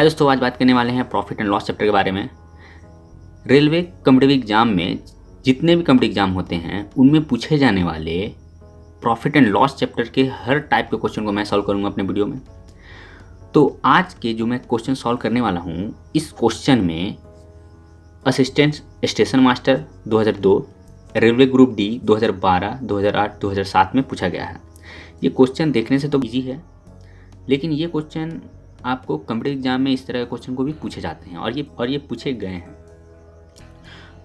हाय दोस्तों, आज बात करने वाले हैं प्रॉफिट एंड लॉस चैप्टर के बारे में। रेलवे कॉम्पिटिटिव एग्जाम में जितने भी कॉम्पिटिटिव एग्जाम होते हैं उनमें पूछे जाने वाले प्रॉफिट एंड लॉस चैप्टर के हर टाइप के क्वेश्चन को मैं सॉल्व करूंगा अपने वीडियो में। तो आज के जो मैं क्वेश्चन सॉल्व करने वाला हूं, इस क्वेश्चन में assistant station master 2002, railway group D 2012, 2008, 2007 में पूछा गया है। ये क्वेश्चन देखने से तो ईजी है, लेकिन ये क्वेश्चन आपको कॉम्पिटिटिव एग्जाम में इस तरह के क्वेश्चन को भी पूछे जाते हैं और ये पूछे गए हैं।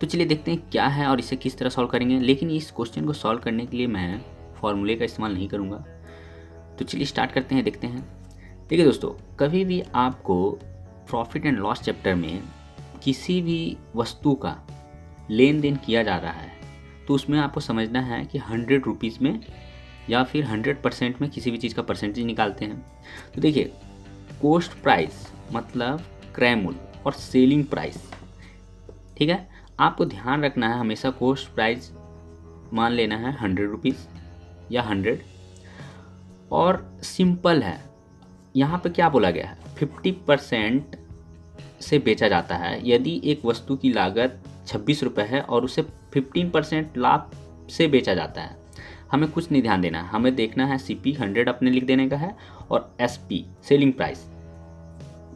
तो चलिए देखते हैं क्या है और इसे किस तरह सॉल्व करेंगे। लेकिन इस क्वेश्चन को सॉल्व करने के लिए मैं फॉर्मूले का इस्तेमाल नहीं करूँगा। तो चलिए स्टार्ट करते हैं, देखते हैं। देखिए दोस्तों, कभी भी आपको प्रॉफिट एंड लॉस चैप्टर में किसी भी वस्तु का लेन देन किया जा रहा है तो उसमें आपको समझना है कि 100 रुपीज़ में या फिर 100% में किसी भी चीज़ का परसेंटेज निकालते हैं। तो देखिए, कॉस्ट प्राइस मतलब क्रय मूल्य और सेलिंग प्राइस, ठीक है। आपको ध्यान रखना है, हमेशा कॉस्ट प्राइस मान लेना है 100 रुपीज़ या 100। और सिंपल है, यहाँ पे क्या बोला गया है, 50% से बेचा जाता है। यदि एक वस्तु की लागत 26 रुपये है और उसे 15% लाभ से बेचा जाता है, हमें कुछ नहीं ध्यान देना है। हमें देखना है CP 100 अपने लिख देने का है और SP सेलिंग प्राइस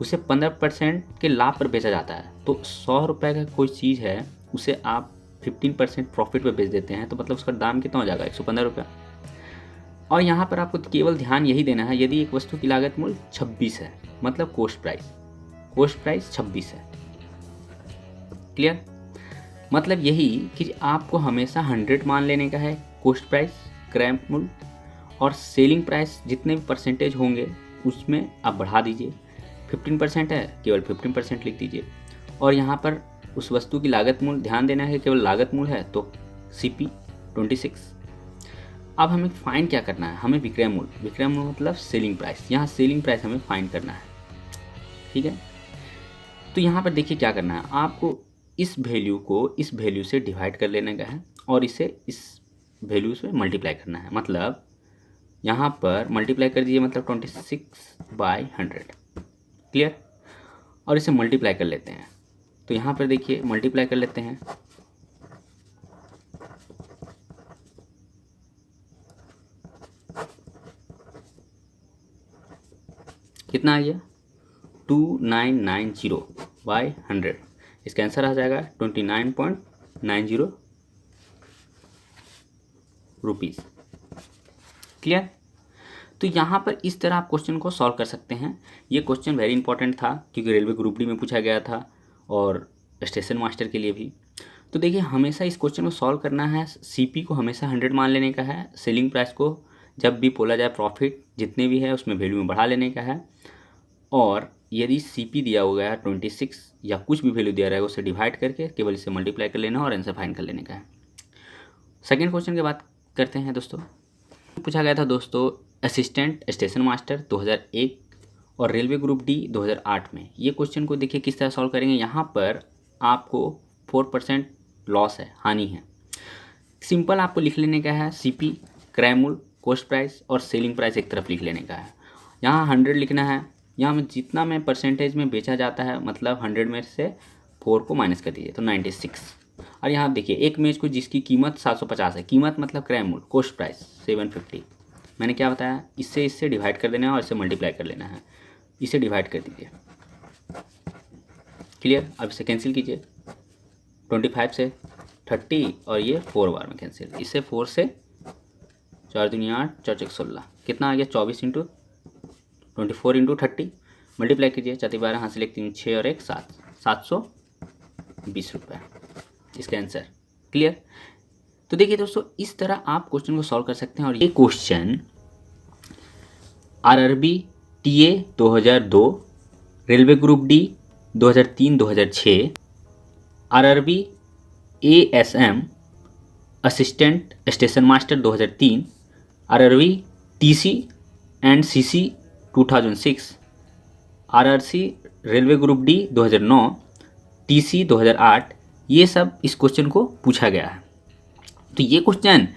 उसे 15% के लाभ पर बेचा जाता है। तो 100 रुपये का कोई चीज़ है, उसे आप 15% प्रॉफिट पर बेच देते हैं, तो मतलब उसका दाम कितना हो जाएगा, 115 रुपये। और यहाँ पर आपको केवल ध्यान यही देना है, यदि एक वस्तु की लागत मूल्य 26 है मतलब कॉस्ट प्राइस 26 है। क्लियर? मतलब यही कि आपको हमेशा 100 मान लेने का है कॉस्ट प्राइस, क्रय मूल्य, और सेलिंग प्राइस जितने भी परसेंटेज होंगे उसमें आप बढ़ा दीजिए। 15% है, केवल 15% लिख दीजिए। और यहाँ पर उस वस्तु की लागत मूल्य ध्यान देना है, केवल लागत मूल्य है तो CP 26। अब हमें फाइंड क्या करना है, हमें विक्रय मूल्य मतलब सेलिंग प्राइस, यहाँ सेलिंग प्राइस हमें फाइंड करना है, ठीक है। तो यहाँ पर देखिए क्या करना है, आपको इस वैल्यू को इस वैल्यू से डिवाइड कर लेने का है और इसे इस वैल्यू से मल्टीप्लाई करना है। मतलब यहाँ पर मल्टीप्लाई कर दीजिए, मतलब 26/100। क्लियर? और इसे मल्टीप्लाई कर लेते हैं। तो यहाँ पर देखिए मल्टीप्लाई कर लेते हैं। कितना आ गया, 2990/100। इसका आंसर आ जाएगा 29.90 रुपीज़। क्लियर? तो यहाँ पर इस तरह आप क्वेश्चन को सॉल्व कर सकते हैं। ये क्वेश्चन वेरी इंपॉर्टेंट था क्योंकि रेलवे ग्रुप डी में पूछा गया था और स्टेशन मास्टर के लिए भी। तो देखिए, हमेशा इस क्वेश्चन को सॉल्व करना है, CP को हमेशा 100 मान लेने का है, सेलिंग प्राइस को जब भी बोला जाए प्रॉफिट जितने भी है उसमें वैल्यू में बढ़ा लेने का है, और यदि CP दिया हुआ है 26 या कुछ भी वैल्यू दिया रहेगा उसे डिवाइड करके केवल इसे मल्टीप्लाई कर लेना और आंसर फाइंड कर लेने का है। सेकेंड क्वेश्चन की बात करते हैं दोस्तों। पूछा गया था दोस्तों असिस्टेंट स्टेशन मास्टर 2001 और रेलवे ग्रुप डी 2008 में। ये क्वेश्चन को देखिए किस तरह सॉल्व करेंगे। यहाँ पर आपको 4% लॉस है, हानि है। सिंपल आपको लिख लेने का है, CP क्रय मूल्य, कॉस्ट प्राइस और सेलिंग प्राइस एक तरफ लिख लेने का है। यहाँ 100 लिखना है, यहाँ में जितना में परसेंटेज में बेचा जाता है मतलब 100 में से 4 को माइनस कर दीजिए तो 96। और यहाँ देखिए एक मेज को जिसकी कीमत 750 है, कीमत मतलब क्रय मूल्य, कॉस्ट प्राइस 750। मैंने क्या बताया, इससे डिवाइड कर देना है और इसे मल्टीप्लाई कर लेना है। इसे डिवाइड कर दीजिए। क्लियर? अब इसे कैंसिल कीजिए, 25 से 30 और ये 4 बार में कैंसिल। इससे 4 से 4 दूनी 8, 4 1 16, कितना आ गया, 24 × 24 × 30 मल्टीप्लाई कीजिए। 4 12, यहाँ से लिखती हूँ 6 और 1 7, 720 रुपये इसका आंसर। क्लियर? तो देखिए दोस्तों, इस तरह आप क्वेश्चन को सॉल्व कर सकते हैं। और ये question RRB TA 2002, railway group D 2003-2006, RRB ASM assistant station master 2003, RRB TC and CC 2006, RRC railway group D 2009, TC 2008, ये सब इस क्वेश्चन को पूछा गया है। तो ये क्वेश्चन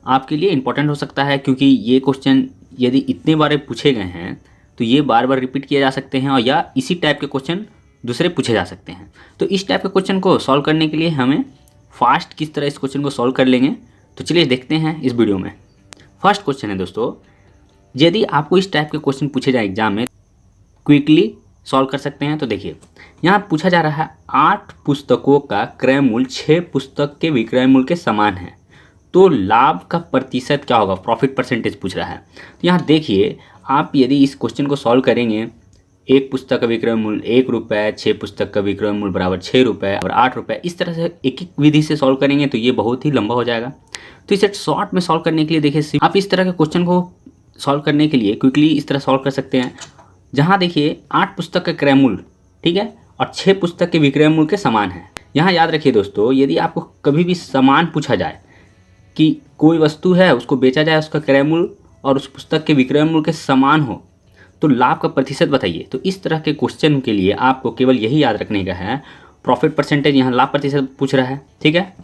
आपके लिए इम्पोर्टेंट हो सकता है क्योंकि ये क्वेश्चन यदि इतने बार पूछे गए हैं तो ये बार बार रिपीट किए जा सकते हैं, और या इसी टाइप के क्वेश्चन दूसरे पूछे जा सकते हैं। तो इस टाइप के क्वेश्चन को सॉल्व करने के लिए हमें फास्ट किस तरह इस क्वेश्चन को सॉल्व कर लेंगे, तो चलिए देखते हैं इस वीडियो में। फर्स्ट क्वेश्चन है दोस्तों, यदि आपको इस टाइप के क्वेश्चन पूछे जाए एग्जाम में, क्विकली सॉल्व कर सकते हैं। तो देखिए यहाँ पूछा जा रहा है 8 पुस्तकों का क्रय मूल्य 6 पुस्तक के विक्रय मूल्य के समान है, तो लाभ का प्रतिशत क्या होगा, प्रॉफिट परसेंटेज पूछ रहा है। तो यहाँ देखिए आप यदि इस क्वेश्चन को सॉल्व करेंगे, 1 पुस्तक का विक्रय मूल्य 1 रुपये, 6 पुस्तक का विक्रय मूल्य बराबर 6 रुपये और 8 रुपये, इस तरह से एक एक विधि से सॉल्व करेंगे तो ये बहुत ही लंबा हो जाएगा। तो इसे शॉर्ट में सॉल्व करने के लिए देखिए आप इस तरह के क्वेश्चन को सॉल्व करने के लिए क्विकली इस तरह सॉल्व कर सकते हैं, जहाँ देखिए 8 पुस्तक का क्रय मूल्य, ठीक है, और 6 पुस्तक के विक्रय मूल्य के समान है। यहाँ याद रखिए दोस्तों, यदि आपको कभी भी समान पूछा जाए कि कोई वस्तु है उसको बेचा जाए, उसका क्रय मूल्य और उस पुस्तक के विक्रय मूल्य के समान हो, तो लाभ का प्रतिशत बताइए। तो इस तरह के क्वेश्चन के लिए आपको केवल यही याद रखने का है, प्रॉफिट परसेंटेज, यहाँ लाभ प्रतिशत पूछ रहा है, ठीक है,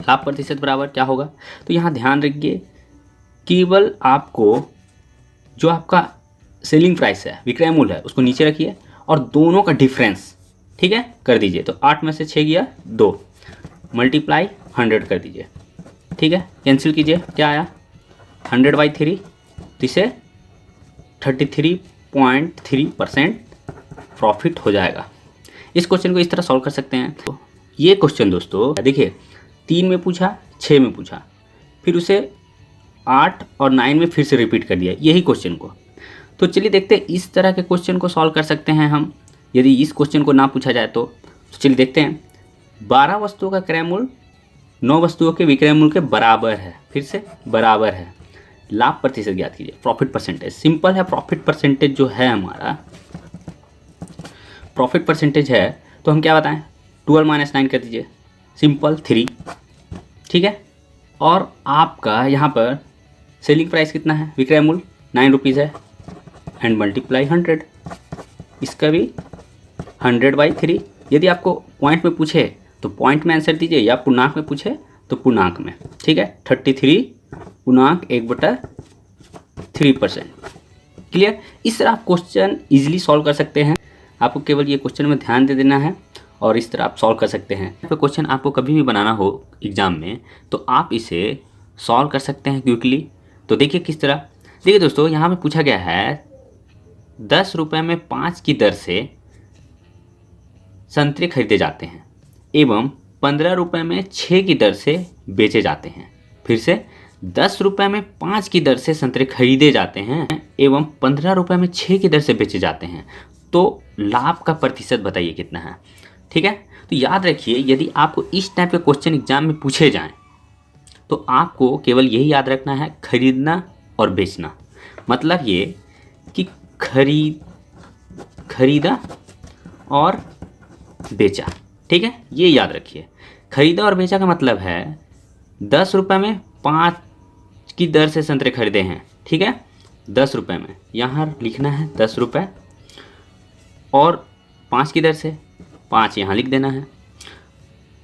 लाभ प्रतिशत बराबर क्या होगा। तो यहाँ ध्यान रखिए, केवल आपको जो आपका सेलिंग प्राइस है, विक्रय मूल्य है, उसको नीचे रखिए और दोनों का डिफरेंस, ठीक है, कर दीजिए। तो 8 में से 6 गया 2, मल्टीप्लाई 100 कर दीजिए, ठीक है, कैंसिल कीजिए, क्या आया 100/3, तो इसे 33.3% प्रॉफिट हो जाएगा। इस क्वेश्चन को इस तरह सॉल्व कर सकते हैं। तो ये क्वेश्चन दोस्तों देखिए 3 में पूछा, 6 में पूछा, फिर उसे 8 और 9 में फिर से रिपीट कर दिया यही क्वेश्चन को। तो चलिए देखते हैं इस तरह के क्वेश्चन को सॉल्व कर सकते हैं हम, यदि इस क्वेश्चन को ना पूछा जाए तो चलिए देखते हैं। 12 वस्तुओं का क्रय मूल्य 9 वस्तुओं के विक्रय मूल्य के बराबर है, फिर से बराबर है, लाभ प्रतिशत ज्ञात कीजिए, प्रॉफिट परसेंटेज। सिंपल है, प्रॉफिट परसेंटेज जो है हमारा प्रॉफिट परसेंटेज है, तो हम क्या बताएं, 12 - 9 कर दीजिए, सिंपल 3, ठीक है। और आपका यहाँ पर सेलिंग प्राइस कितना है, विक्रय मूल्य 9 रुपीज़ है, एंड मल्टीप्लाई 100, इसका भी 100/3। यदि आपको पॉइंट में पूछे तो पॉइंट में आंसर दीजिए, या पूर्णांक में पूछे तो पूर्णांक में, ठीक है, 33.1/3%। क्लियर। इस तरह आप क्वेश्चन इजीली सॉल्व कर सकते हैं, आपको केवल ये क्वेश्चन में ध्यान दे देना है और इस तरह आप सॉल्व कर सकते हैं। तो क्वेश्चन आपको कभी भी बनाना हो एग्जाम में तो आप इसे सॉल्व कर सकते हैं क्विकली। तो देखिए किस तरह, देखिए दोस्तों यहाँ पे पूछा गया है 10 रुपये में 5 की दर से संतरे खरीदे जाते हैं एवं 15 रुपये में 6 की दर से बेचे जाते हैं। फिर से 10 रुपये में 5 की दर से संतरे खरीदे जाते हैं एवं 15 रुपये में 6 की दर से बेचे जाते हैं, तो लाभ का प्रतिशत बताइए कितना है, ठीक है। तो याद रखिए यदि आपको इस टाइप के क्वेश्चन एग्जाम में पूछे जाएं तो आपको केवल यही याद रखना है, खरीदना और बेचना। मतलब ये कि खरीदा और बेचा, ठीक है, ये याद रखिए। खरीदा और बेचा का मतलब है 10 रुपये में 5 की दर से संतरे खरीदे हैं, ठीक है, 10 रुपये में, यहाँ लिखना है 10 रुपये, और 5 की दर से 5 यहाँ लिख देना है।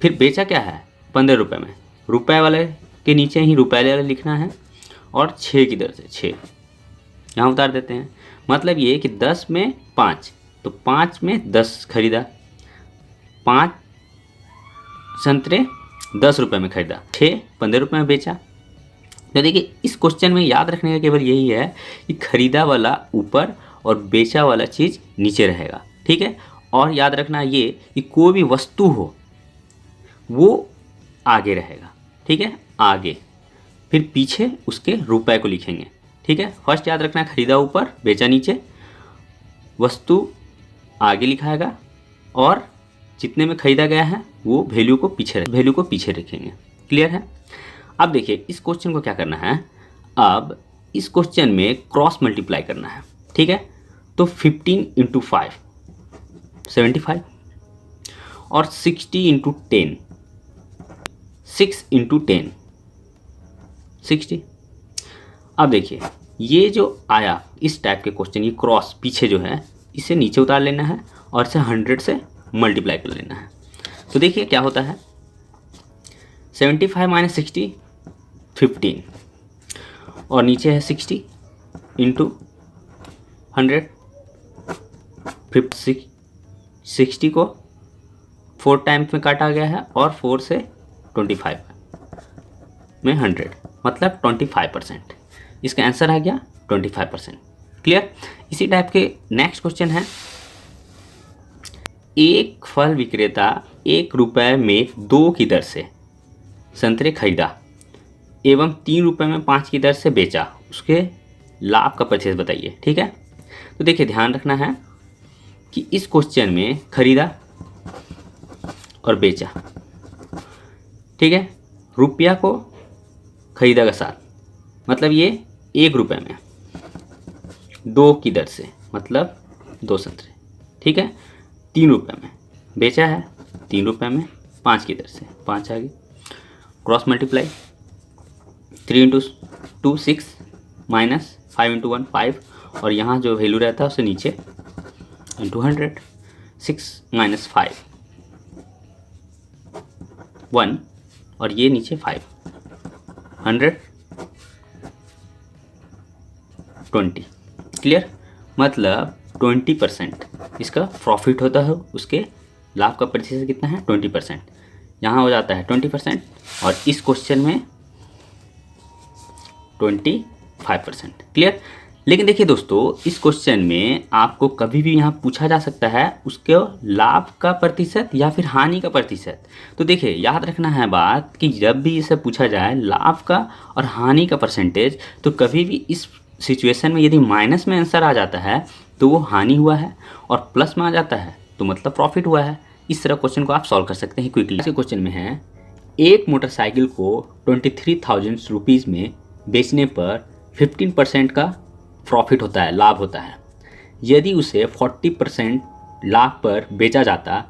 फिर बेचा क्या है 15 रुपये में, रुपए वाले के नीचे ही रुपए वाले लिखना है, और 6 की दर से 6 यहाँ उतार देते हैं। मतलब ये कि 10 में 5, तो 5 में 10 खरीदा, 5 संतरे 10 रुपये में खरीदा, 6 15 रुपये में बेचा। तो देखिए इस क्वेश्चन में याद रखने का केवल यही है कि खरीदा वाला ऊपर और बेचा वाला चीज़ नीचे रहेगा, ठीक है। और याद रखना ये कि कोई भी वस्तु हो वो आगे रहेगा, ठीक है, आगे, फिर पीछे उसके रुपए को लिखेंगे, ठीक है। फर्स्ट याद रखना खरीदा ऊपर बेचा नीचे, वस्तु आगे लिखाएगा और जितने में खरीदा गया है वो वैल्यू को पीछे रखेंगे। क्लियर है। अब देखिए इस क्वेश्चन को क्या करना है, अब इस क्वेश्चन में क्रॉस मल्टीप्लाई करना है, ठीक है। तो 15 × 5 75 और 60 × 10 6 × 10 60। अब देखिए ये जो आया इस टाइप के क्वेश्चन, ये क्रॉस पीछे जो है इसे नीचे उतार लेना है और इसे 100 से मल्टीप्लाई कर लेना है। तो देखिए क्या होता है, 75 - 60 15, और नीचे है 60 × 100, 60 को 4 टाइम्स में काटा गया है और 4 से 25 में 100, मतलब 25%। इसका आंसर आ गया 25%। क्लियर। इसी टाइप के नेक्स्ट क्वेश्चन है, एक फल विक्रेता 1 रुपये में 2 की दर से संतरे खरीदा एवं 3 रुपये में 5 की दर से बेचा, उसके लाभ का प्रतिशत बताइए। ठीक है, तो देखिए ध्यान रखना है कि इस क्वेश्चन में खरीदा और बेचा, ठीक है, रुपया को खरीदा का साथ, मतलब ये 1 रुपये में 2 की दर से, मतलब 2 संतरे, ठीक है, 3 रुपये में बेचा है, 3 रुपये में 5 की दर से, 5 आ गई, क्रॉस मल्टीप्लाई 3 × 2 6 माइनस 5 × 1 5, और यहाँ जो वैल्यू रहता है उसे नीचे इंटू 100, 6 माइनस 5 1, और ये नीचे 5, 100 20। क्लियर, मतलब 20% इसका प्रॉफिट होता है, उसके लाभ का प्रतिशत कितना है 20%, यहाँ हो जाता है 20% और इस क्वेश्चन में 25%। क्लियर। लेकिन देखिए दोस्तों, इस क्वेश्चन में आपको कभी भी यहाँ पूछा जा सकता है उसके लाभ का प्रतिशत या फिर हानि का प्रतिशत। तो देखिए याद रखना है बात कि जब भी इसे पूछा जाए लाभ का और हानि का परसेंटेज, तो कभी भी इस सिचुएशन में यदि माइनस में आंसर आ जाता है तो वो हानि हुआ है, और प्लस में आ जाता है तो मतलब प्रॉफिट हुआ है। इस तरह क्वेश्चन को आप सॉल्व कर सकते हैं क्विकली। इस क्वेश्चन में है, एक मोटरसाइकिल को 23,000 रुपीज़ में बेचने पर 15% का प्रॉफिट होता है, लाभ होता है। यदि उसे 40% लाभ पर बेचा जाता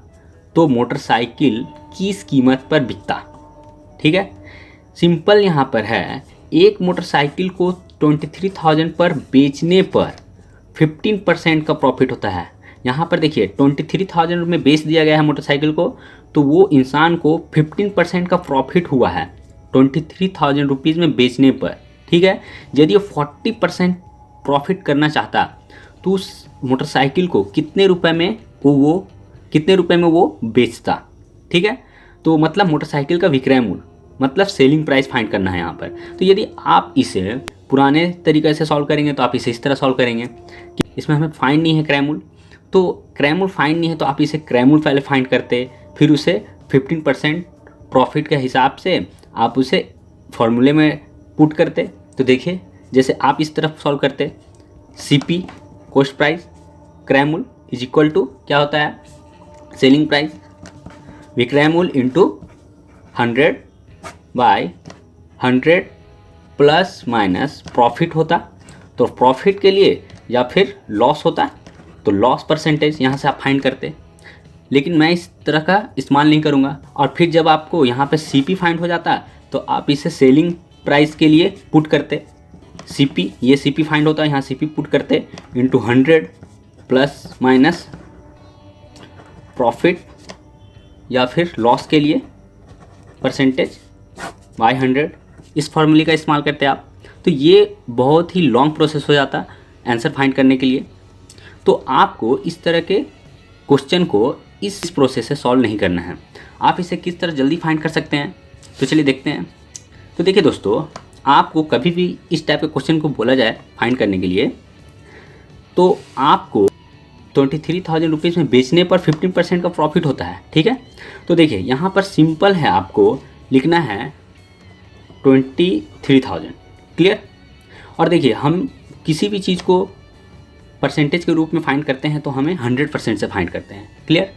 तो मोटरसाइकिल किस कीमत पर बिकता। ठीक है, सिंपल यहाँ पर है, एक मोटरसाइकिल को 23,000 पर बेचने पर 15% का प्रॉफिट होता है। यहाँ पर देखिए 23,000 में बेच दिया गया है मोटरसाइकिल को, तो वो इंसान को 15% का प्रॉफिट हुआ है 23,000 रुपीज़ में बेचने पर। ठीक है, यदि वो 40% प्रॉफिट करना चाहता तो उस मोटरसाइकिल को कितने रुपए में वो बेचता। ठीक है, तो मतलब मोटरसाइकिल का विक्रय मूल्य, मतलब सेलिंग प्राइस फाइंड करना है यहाँ पर। तो यदि आप इसे पुराने तरीके से सॉल्व करेंगे तो आप इसे इस तरह सॉल्व करेंगे कि इसमें हमें फाइंड नहीं है क्रय मूल्य, तो क्रय मूल्य फाइंड नहीं है तो आप इसे क्रय मूल्य पहले फाइंड करते, फिर उसे 15% प्रॉफिट के हिसाब से आप उसे फॉर्मूले में पुट करते। तो देखिए जैसे आप इस तरफ सॉल्व करते, CP कॉस्ट प्राइस क्रय मूल्य इज इक्वल टू क्या होता है, सेलिंग प्राइस, विक्रय मूल्य into 100 by 100 plus minus profit होता, तो प्रॉफिट के लिए या फिर लॉस होता तो लॉस परसेंटेज यहाँ से आप फाइंड करते। लेकिन मैं इस तरह का इस्तेमाल नहीं करूँगा, और फिर जब आपको यहाँ पे CP फाइंड हो जाता तो आप इसे सेलिंग प्राइस के लिए पुट करते, CP, ये CP फाइंड होता है, यहाँ CP पुट करते इंटू 100 प्लस माइनस प्रॉफिट या फिर लॉस के लिए परसेंटेज बाय 100, इस फॉर्मूले का इस्तेमाल करते आप। तो ये बहुत ही लॉन्ग प्रोसेस हो जाता आंसर फाइंड करने के लिए। तो आपको इस तरह के क्वेश्चन को इस प्रोसेस से सॉल्व नहीं करना है, आप इसे किस तरह जल्दी फाइंड कर सकते हैं, तो चलिए देखते हैं। तो देखिए दोस्तों, आपको कभी भी इस टाइप के क्वेश्चन को बोला जाए फाइंड करने के लिए, तो आपको 23,000 रुपीज़ में बेचने पर 15% का प्रॉफिट होता है। ठीक है, तो देखिए यहाँ पर सिंपल है, आपको लिखना है 23,000। क्लियर। और देखिए हम किसी भी चीज़ को परसेंटेज के रूप में फाइंड करते हैं तो हमें 100% से फाइंड करते हैं। क्लियर।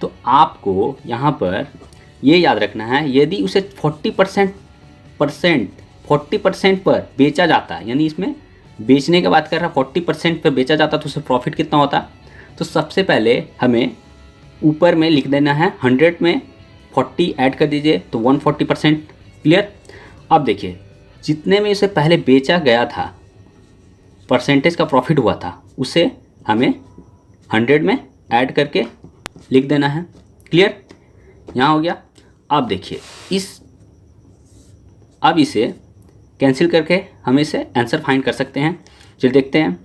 तो आपको यहाँ पर ये याद रखना है, यदि उसे 40% पर बेचा जाता है, यानी इसमें बेचने की बात कर रहा है, 40% पर बेचा जाता तो उसे प्रॉफिट कितना होता। तो सबसे पहले हमें ऊपर में लिख देना है 100 में 40 ऐड कर दीजिए तो 140%। क्लियर। अब देखिए जितने में इसे पहले बेचा गया था, परसेंटेज का प्रॉफिट हुआ था, उसे हमें 100 में ऐड करके लिख देना है। क्लियर, यहाँ हो गया। अब देखिए अब इसे कैंसिल करके हम इसे आंसर फाइंड कर सकते हैं। चलिए देखते हैं।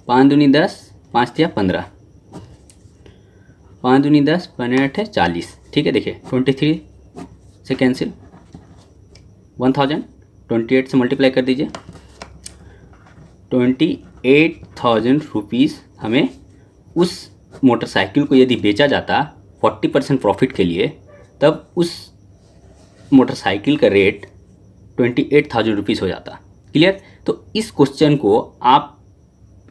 5 दूनी 10, 5 दिया 15, 5 दूनी 10, 15 40। ठीक है, देखिए 23 से कैंसिल, 1000 28 से मल्टीप्लाई कर दीजिए, 28,000 रुपीज़ हमें उस मोटरसाइकिल को यदि बेचा जाता 40% प्रॉफिट के लिए, तब उस मोटरसाइकिल का रेट 28,000 रुपीज़ हो जाता। क्लियर? तो इस क्वेश्चन को आप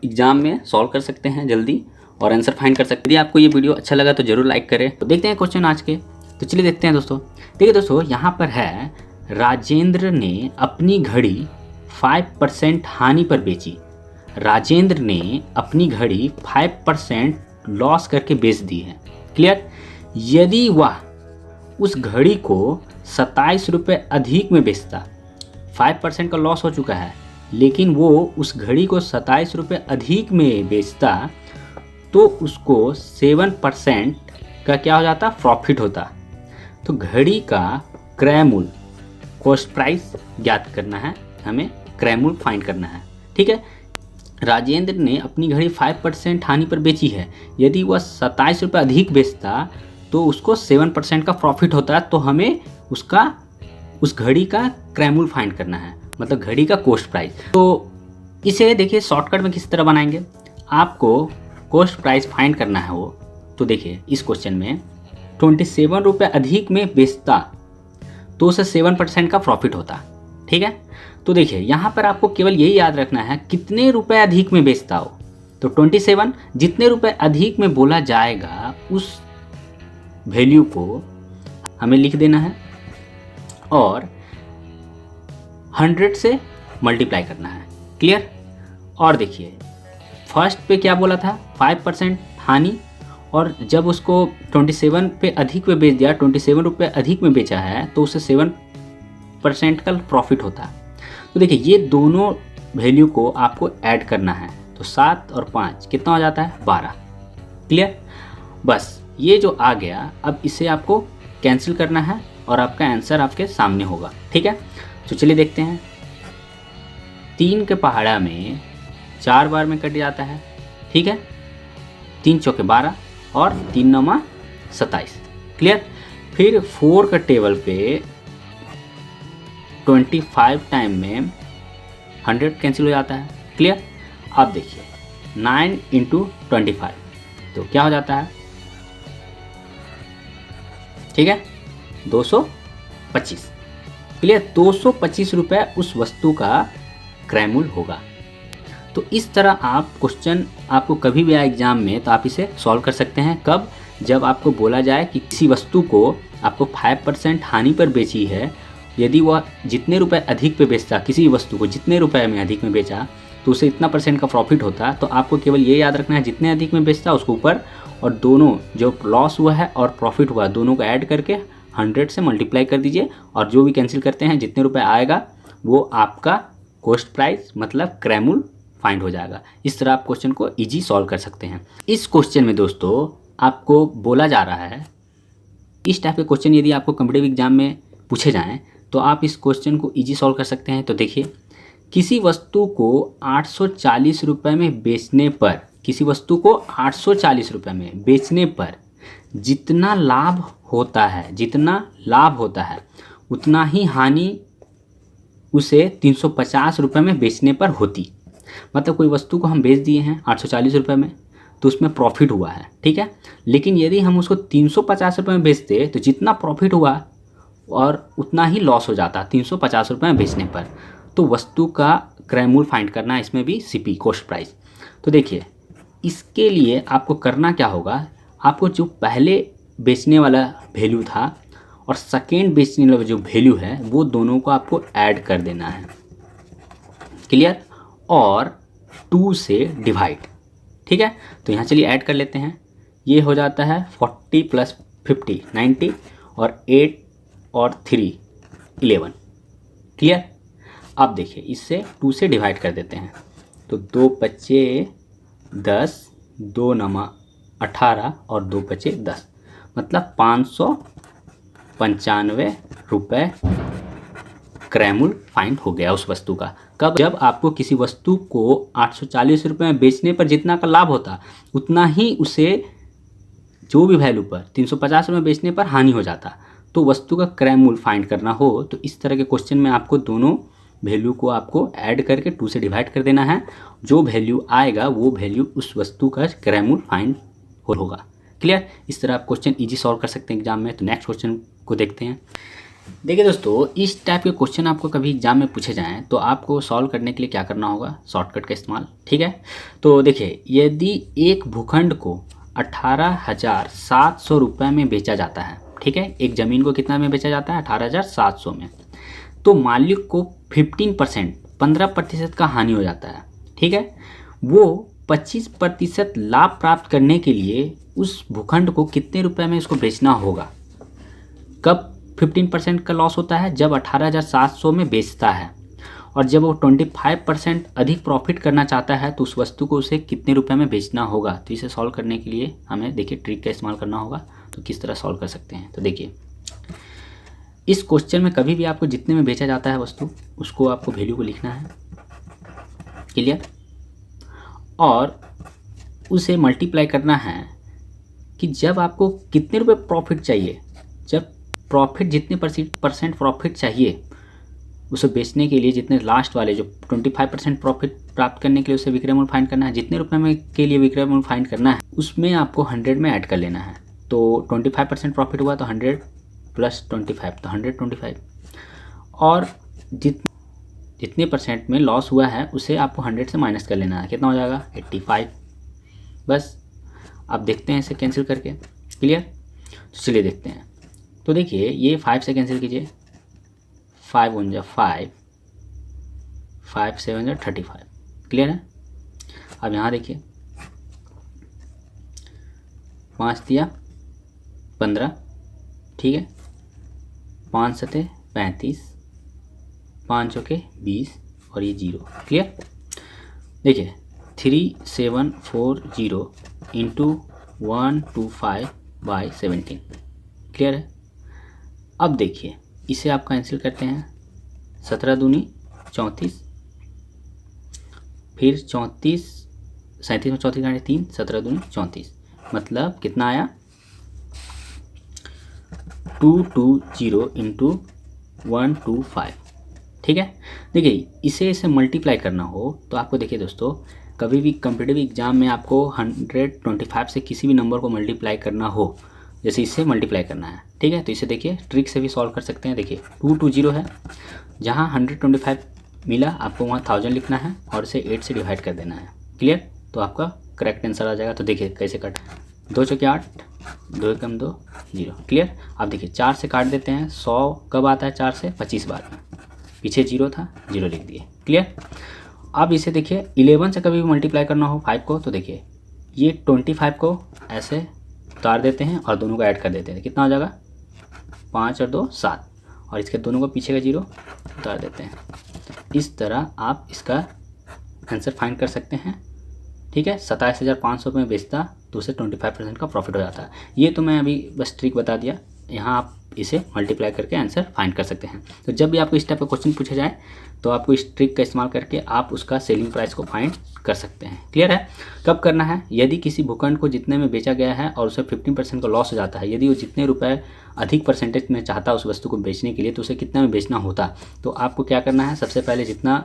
एग्ज़ाम में सॉल्व कर सकते हैं जल्दी और आंसर फाइंड कर सकते हैं। यदि आपको ये वीडियो अच्छा लगा तो ज़रूर लाइक करें। तो देखते हैं क्वेश्चन आज के। तो चलिए देखते हैं दोस्तों। देखिए दोस्तों, यहाँ पर है राजेंद्र ने अपनी घड़ी 5% हानि पर बेची। राजेंद्र ने अपनी घड़ी 5% लॉस करके बेच दी है। क्लियर? यदि वह उस घड़ी को 27 रुपये अधिक में बेचता, 5% का लॉस हो चुका है, लेकिन वो उस घड़ी को 27 रुपये अधिक में बेचता, तो उसको 7% का क्या हो जाता? प्रॉफिट होता। तो घड़ी का क्रय मूल्य, कॉस्ट प्राइस ज्ञात करना है हमें, क्रय मूल्य फाइंड करना है। ठीक है, राजेंद्र ने अपनी घड़ी 5% हानि पर बेची है। यदि वह 27 रुपये अधिक बेचता तो उसको 7% का प्रॉफिट होता है। तो हमें उसका उस घड़ी का क्रय मूल्य फाइंड करना है, मतलब घड़ी का कॉस्ट प्राइस। तो इसे देखिए शॉर्टकट में किस तरह बनाएंगे। आपको कॉस्ट प्राइस फाइंड करना है वो, तो देखिए इस क्वेश्चन में 27 रुपये अधिक में बेचता तो उसे 7% का प्रॉफिट होता। ठीक है, तो देखिए यहाँ पर आपको केवल यही याद रखना है कितने रुपए अधिक में बेचता हो। तो 27 जितने रुपए अधिक में बोला जाएगा उस वैल्यू को हमें लिख देना है और 100 से मल्टीप्लाई करना है। क्लियर? और देखिए फर्स्ट पे क्या बोला था? 5% हानि, और जब उसको 27 पे अधिक में बेच दिया, 27 रुपये अधिक में बेचा है, तो उसे 7% का प्रॉफिट होता। तो देखिए ये दोनों वैल्यू को आपको ऐड करना है। तो 7 और 5 कितना हो जाता है? 12। क्लियर? बस ये जो आ गया, अब इसे आपको कैंसिल करना है और आपका आंसर आपके सामने होगा। ठीक है, तो चलिए देखते हैं। 3 के पहाड़ा में 4 बार में कट जाता है। ठीक है, 3 चौके 12 और 3 9 27। क्लियर? फिर 4 का टेबल पे 25 टाइम में 100 कैंसिल हो जाता है। क्लियर? अब देखिए 9 × 25 तो क्या हो जाता है? ठीक है, 225। क्लियर? 225 रुपये उस वस्तु का क्रय मूल्य होगा। तो इस तरह आप क्वेश्चन आपको कभी भी आए एग्जाम में तो आप इसे सॉल्व कर सकते हैं। कब? जब आपको बोला जाए कि किसी वस्तु को आपको 5% हानि पर बेची है, यदि वह जितने रुपए अधिक पे बेचता, किसी वस्तु को जितने रुपए में अधिक में बेचा, तो उसे इतना % का प्रॉफिट होता। तो आपको केवल ये याद रखना है जितने अधिक में बेचता उसको ऊपर, और दोनों जो लॉस हुआ है और प्रॉफिट हुआ दोनों को ऐड करके 100 से मल्टीप्लाई कर दीजिए, और जो भी कैंसिल करते हैं जितने रुपए आएगा वो आपका कॉस्ट प्राइस मतलब क्रय मूल्य फाइंड हो जाएगा। इस तरह आप क्वेश्चन को इजी सॉल्व कर सकते हैं। इस क्वेश्चन में दोस्तों आपको बोला जा रहा है, इस टाइप के क्वेश्चन यदि आपको कॉम्पिटिटिव एग्जाम में पूछे जाएं तो आप इस क्वेश्चन को इजी सॉल्व कर सकते हैं। तो देखिए, किसी वस्तु को 840 रुपये में बेचने पर, किसी वस्तु को 840 रुपये में बेचने पर जितना लाभ होता है उतना ही हानि उसे 350 रुपये में बेचने पर होती। मतलब कोई वस्तु को हम बेच दिए हैं 840 रुपये में, तो उसमें प्रॉफिट हुआ है। ठीक है, लेकिन यदि हम उसको 350 रुपये में बेचते तो जितना प्रॉफिट हुआ और उतना ही लॉस हो जाता 350 रुपये में बेचने पर। तो वस्तु का क्रय मूल्य फाइंड करना है, इसमें भी CP कॉस्ट प्राइस। तो देखिए इसके लिए आपको करना क्या होगा, आपको जो पहले बेचने वाला वैल्यू था और सेकेंड बेचने वाला जो वैल्यू है वो दोनों को आपको ऐड कर देना है। क्लियर? और 2 से डिवाइड। ठीक है, तो यहाँ चलिए ऐड कर लेते हैं। ये हो जाता है 40 + 50 90 और 8 और 3 11। क्लियर? अब देखिए इससे 2 से डिवाइड कर देते हैं। तो 2 × 5 = 10, 2 × 9 = 18 और 2 × 5 = 10, मतलब 595 रुपये क्रय मूल्य फाइंड हो गया उस वस्तु का। कब? जब आपको किसी वस्तु को 840 रुपये में बेचने पर जितना का लाभ होता उतना ही उसे जो भी वैल्यू पर 350 रुपये बेचने पर हानि हो जाता। तो वस्तु का क्रय मूल्य फाइंड करना हो तो इस तरह के क्वेश्चन में आपको दोनों वैल्यू को आपको ऐड करके 2 से डिवाइड कर देना है। जो वैल्यू आएगा वो वैल्यू उस वस्तु का क्रय मूल्य फाइंड होगा। क्लियर? इस तरह आप क्वेश्चन इजी सॉल्व कर सकते हैं एग्जाम में। तो नेक्स्ट क्वेश्चन को देखते हैं। देखिए दोस्तों, इस टाइप के क्वेश्चन आपको कभी एग्जाम में पूछे जाएं तो आपको सॉल्व करने के लिए क्या करना होगा? शॉर्टकट का इस्तेमाल। ठीक है, तो देखिए, यदि एक भूखंड को 18,700 रुपये में बेचा जाता है, ठीक है, एक ज़मीन को कितना में बेचा जाता है? 18,700 में। तो मालिक को 15% का हानि हो जाता है। ठीक है, वो 25% लाभ प्राप्त करने के लिए उस भूखंड को कितने रुपए में इसको बेचना होगा? कब 15% का लॉस होता है? जब 18,700 में बेचता है। और जब वो 25% अधिक प्रॉफिट करना चाहता है तो उस वस्तु को उसे कितने रुपए में बेचना होगा? तो इसे सॉल्व करने के लिए हमें देखिए ट्रिक का इस्तेमाल करना होगा। तो किस तरह सॉल्व कर सकते हैं? तो देखिए, इस क्वेश्चन में कभी भी आपको जितने में बेचा जाता है वस्तु उसको आपको वैल्यू को लिखना है। क्लियर? और उसे मल्टीप्लाई करना है कि जब आपको कितने रुपए प्रॉफिट चाहिए, जब प्रॉफिट जितने परसेंट प्रॉफिट चाहिए उसे बेचने के लिए, जितने लास्ट वाले जो 25% प्रॉफिट प्राप्त करने के लिए उसे विक्रय मूल्य फाइंड करना है, जितने रुपए में के लिए विक्रय मूल्य फाइंड करना है उसमें आपको 100 में ऐड कर लेना है। तो 25% प्रॉफिट हुआ तो 100 प्लस 25 तो 125। और जितने परसेंट में लॉस हुआ है उसे आपको 100 से माइनस कर लेना है। कितना हो जाएगा? 85। बस आप देखते हैं इसे कैंसिल करके। क्लियर? तो चलिए देखते हैं। तो देखिए, ये 5 से कैंसिल कीजिए। 5 1 जा 5, 5 7 जा 35। क्लियर है? अब यहाँ देखिए, 5 दिया 15, ठीक है, 5 सते 35, 5 चौके 20 और ये 0। क्लियर? देखिए, 3740 इंटू 125/17। क्लियर है? अब देखिए, इसे आप कैंसिल करते हैं। 17 दूनी 34, फिर 34, 37 में 34 गाड़े 3, 17 दूनी 34, मतलब कितना आया? 220 इंटू 125। ठीक है? देखिए, इसे मल्टीप्लाई करना हो तो आपको देखिए दोस्तों, कभी भी कॉम्पिटिटिव एग्जाम में आपको 125 से किसी भी नंबर को मल्टीप्लाई करना हो, जैसे इससे मल्टीप्लाई करना है, ठीक है, तो इसे देखिए ट्रिक से भी सॉल्व कर सकते हैं। देखिए 220 है, जहाँ 125 मिला आपको वहाँ 1000 लिखना है और इसे 8 से डिवाइड कर देना है। क्लियर? तो आपका करेक्ट आंसर आ जाएगा। तो देखिए कैसे कट, 2 चौके 8, 2 एकम 2, 0। क्लियर? आप देखिए 4 से काट देते हैं। 100 कब आता है? 4 से 25 बार में। पीछे 0 था, 0 लिख दिए। क्लियर? अब इसे देखिए 11 से कभी भी मल्टीप्लाई करना हो 5 को, तो देखिए ये 25 को ऐसे उतार देते हैं और दोनों को ऐड कर देते हैं। कितना हो जाएगा? 5 और 2 7, और इसके दोनों को पीछे का 0 उतार देते हैं। इस तरह आप इसका आंसर फाइंड कर सकते हैं। ठीक है? 27,500 में बेचता तो उसे 25% का प्रॉफिट हो जाता है। ये तो मैं अभी बस ट्रिक बता दिया, यहाँ आप इसे मल्टीप्लाई करके आंसर फाइंड कर सकते हैं। तो जब भी आपको इस टाइप का क्वेश्चन पूछा जाए तो आपको इस ट्रिक का इस्तेमाल करके आप उसका सेलिंग प्राइस को फाइंड कर सकते हैं। क्लियर है? कब करना है? यदि किसी भूखंड को जितने में बेचा गया है और उसे 15% का लॉस हो जाता है, यदि वो जितने रुपए अधिक परसेंटेज में चाहता उस वस्तु को बेचने के लिए तो उसे कितने में बेचना होता। तो आपको क्या करना है? सबसे पहले जितना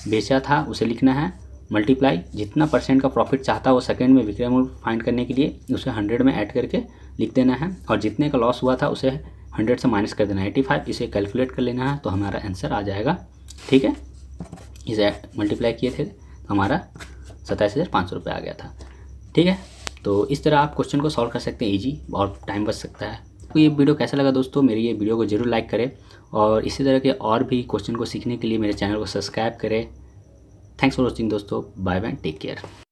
बेचा था उसे लिखना है, मल्टीप्लाई जितना परसेंट का प्रॉफिट चाहता वो सेकंड में विक्रय मूल्य फाइंड करने के लिए उसे 100 में ऐड करके लिख देना है, और जितने का लॉस हुआ था उसे 100 से माइनस कर देना है 85। इसे कैलकुलेट कर लेना है तो हमारा आंसर आ जाएगा। ठीक है? इसे मल्टीप्लाई किए थे तो हमारा 27,500 रुपये आ गया था। ठीक है? तो इस तरह आप क्वेश्चन को सॉल्व कर सकते हैं इजी, और टाइम बच सकता है। तो ये वीडियो कैसा लगा दोस्तों? मेरी ये वीडियो को जरूर लाइक करें, और इसी तरह के और भी क्वेश्चन को सीखने के लिए मेरे चैनल को सब्सक्राइब करें। थैंक्स फॉर वॉचिंग दोस्तों। Bye bye, take care.